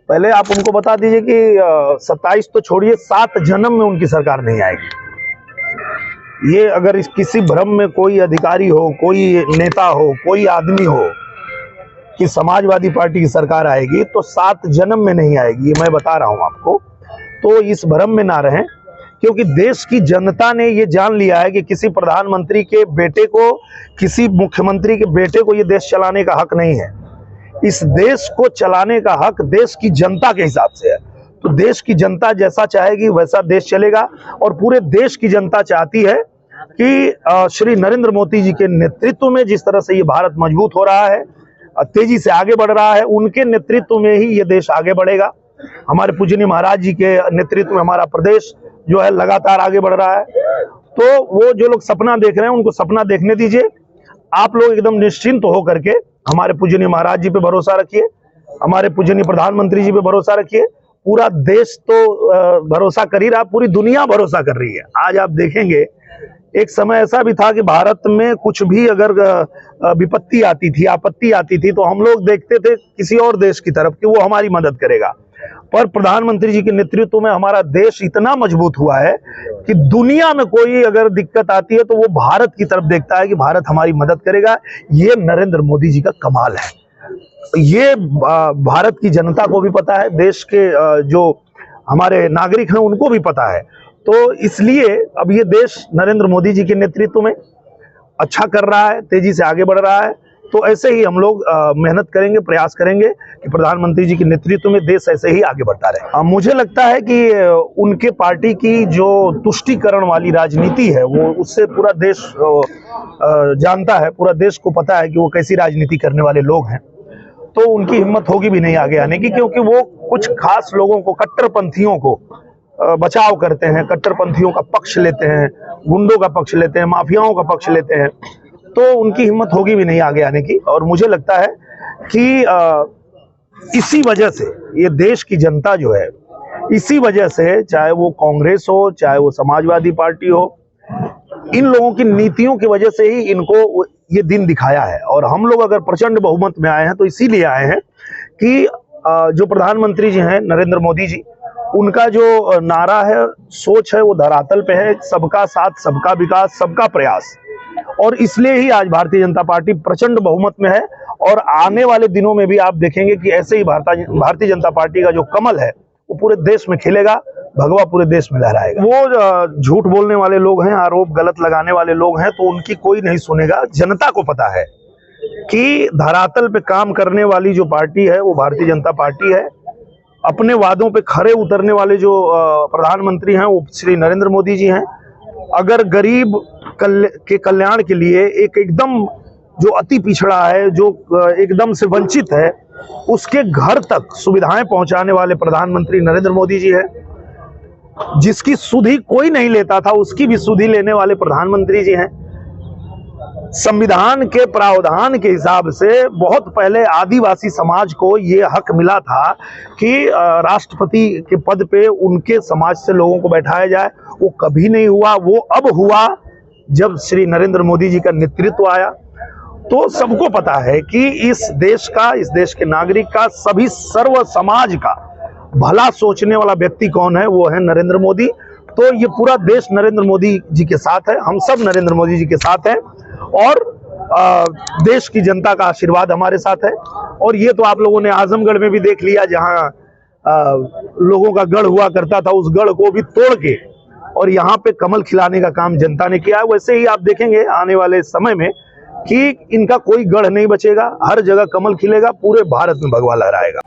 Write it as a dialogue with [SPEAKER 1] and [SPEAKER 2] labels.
[SPEAKER 1] पहले आप उनको बता दीजिए कि 27 तो छोड़िए, 7 जन्म में उनकी सरकार नहीं आएगी। ये अगर इस किसी भ्रम में कोई अधिकारी हो, कोई नेता हो, कोई आदमी हो कि समाजवादी पार्टी की सरकार आएगी, तो 7 जन्म में नहीं आएगी, ये मैं बता रहा हूं आपको। तो इस भ्रम में ना रहें, क्योंकि देश की जनता ने ये जान लिया है कि किसी प्रधानमंत्री के बेटे को, किसी मुख्यमंत्री के बेटे को ये देश चलाने का हक नहीं है। इस देश को चलाने का हक देश की जनता के हिसाब से है। तो देश की जनता जैसा चाहेगी वैसा देश चलेगा, और पूरे देश की जनता चाहती है कि श्री नरेंद्र मोदी जी के नेतृत्व में जिस तरह से ये भारत मजबूत हो रहा है, तेजी से आगे बढ़ रहा है, उनके नेतृत्व में ही ये देश आगे बढ़ेगा। हमारे पूजनीय महाराज जी के नेतृत्व में हमारा प्रदेश जो है लगातार आगे बढ़ रहा है। तो वो जो लोग सपना देख रहे हैं उनको सपना देखने दीजिए। आप लोग एकदम निश्चिंत होकर के हमारे पूजनीय महाराज जी पे भरोसा रखिए, हमारे पूजनीय प्रधानमंत्री जी पे भरोसा रखिए। पूरा देश तो भरोसा कर ही रहा, पूरी दुनिया भरोसा कर रही है। आज आप देखेंगे, एक समय ऐसा भी था कि भारत में कुछ भी अगर विपत्ति आती थी, आपत्ति आती थी, तो हम लोग देखते थे किसी और देश की तरफ कि वो हमारी मदद करेगा। पर प्रधानमंत्री जी के नेतृत्व में हमारा देश इतना मजबूत हुआ है कि दुनिया में कोई अगर दिक्कत आती है तो वो भारत की तरफ देखता है कि भारत हमारी मदद करेगा। ये नरेंद्र मोदी जी का कमाल है। ये भारत की जनता को भी पता है, देश के जो हमारे नागरिक हैं उनको भी पता है। तो इसलिए अब ये देश नरेंद्र मोदी जी के नेतृत्व में अच्छा कर रहा है, तेजी से आगे बढ़ रहा है। तो ऐसे ही हम लोग मेहनत करेंगे, प्रयास करेंगे कि प्रधानमंत्री जी के नेतृत्व में देश ऐसे ही आगे बढ़ता रहे। मुझे लगता है कि उनके पार्टी की जो तुष्टीकरण वाली राजनीति है, वो उससे पूरा देश जानता है, पूरा देश को पता है कि वो कैसी राजनीति करने वाले लोग हैं। तो उनकी हिम्मत होगी भी नहीं आगे आने की, क्योंकि वो कुछ खास लोगों को, कट्टरपंथियों को बचाव करते हैं, कट्टरपंथियों का पक्ष लेते हैं, गुंडों का पक्ष लेते हैं, माफियाओं का पक्ष लेते हैं। तो उनकी हिम्मत होगी भी नहीं आगे आने की। और मुझे लगता है कि इसी वजह से ये देश की जनता जो है, इसी वजह से, चाहे वो कांग्रेस हो, चाहे वो समाजवादी पार्टी हो, इन लोगों की नीतियों की वजह से ही इनको ये दिन दिखाया है। और हम लोग अगर प्रचंड बहुमत में आए हैं तो इसीलिए आए हैं कि जो प्रधानमंत्री जी हैं नरेंद्र मोदी जी, उनका जो नारा है, सोच है, वो धरातल पे है, सबका साथ, सबका विकास, सबका प्रयास। और इसलिए ही आज भारतीय जनता पार्टी प्रचंड बहुमत में है। और आने वाले दिनों में भी आप देखेंगे कि ऐसे ही भारतीय जनता पार्टी का जो कमल है वो पूरे देश में खिलेगा, भगवा पूरे देश में लहराएगा। वो झूठ बोलने वाले लोग हैं, आरोप गलत लगाने वाले लोग हैं, तो उनकी कोई नहीं सुनेगा। जनता को पता है कि धरातल पे काम करने वाली जो पार्टी है वो भारतीय जनता पार्टी है। अपने वादों पे खरे उतरने वाले जो प्रधानमंत्री हैं वो श्री नरेंद्र मोदी जी हैं। अगर गरीब के कल्याण के लिए एकदम जो अति पिछड़ा है, जो एकदम से वंचित है, उसके घर तक सुविधाएं पहुंचाने वाले प्रधानमंत्री नरेंद्र मोदी जी हैं। जिसकी सुधि कोई नहीं लेता था उसकी भी सुधि लेने वाले प्रधानमंत्री जी हैं। संविधान के प्रावधान के हिसाब से बहुत पहले आदिवासी समाज को ये हक मिला था कि राष्ट्रपति के पद पे उनके समाज से लोगों को बैठाया जाए। वो कभी नहीं हुआ, वो अब हुआ जब श्री नरेंद्र मोदी जी का नेतृत्व आया। तो सबको पता है कि इस देश का, इस देश के नागरिक का, सभी सर्व समाज का भला सोचने वाला व्यक्ति कौन है, वो है नरेंद्र मोदी। तो ये पूरा देश नरेंद्र मोदी जी के साथ है, हम सब नरेंद्र मोदी जी के साथ हैं, और देश की जनता का आशीर्वाद हमारे साथ है। और ये तो आप लोगों ने आजमगढ़ में भी देख लिया, जहां लोगों का गढ़ हुआ करता था, उस गढ़ को भी तोड़ के और यहाँ पे कमल खिलाने का काम जनता ने किया है। वैसे ही आप देखेंगे आने वाले समय में कि इनका कोई गढ़ नहीं बचेगा, हर जगह कमल खिलेगा, पूरे भारत में भगवा लहराएगा।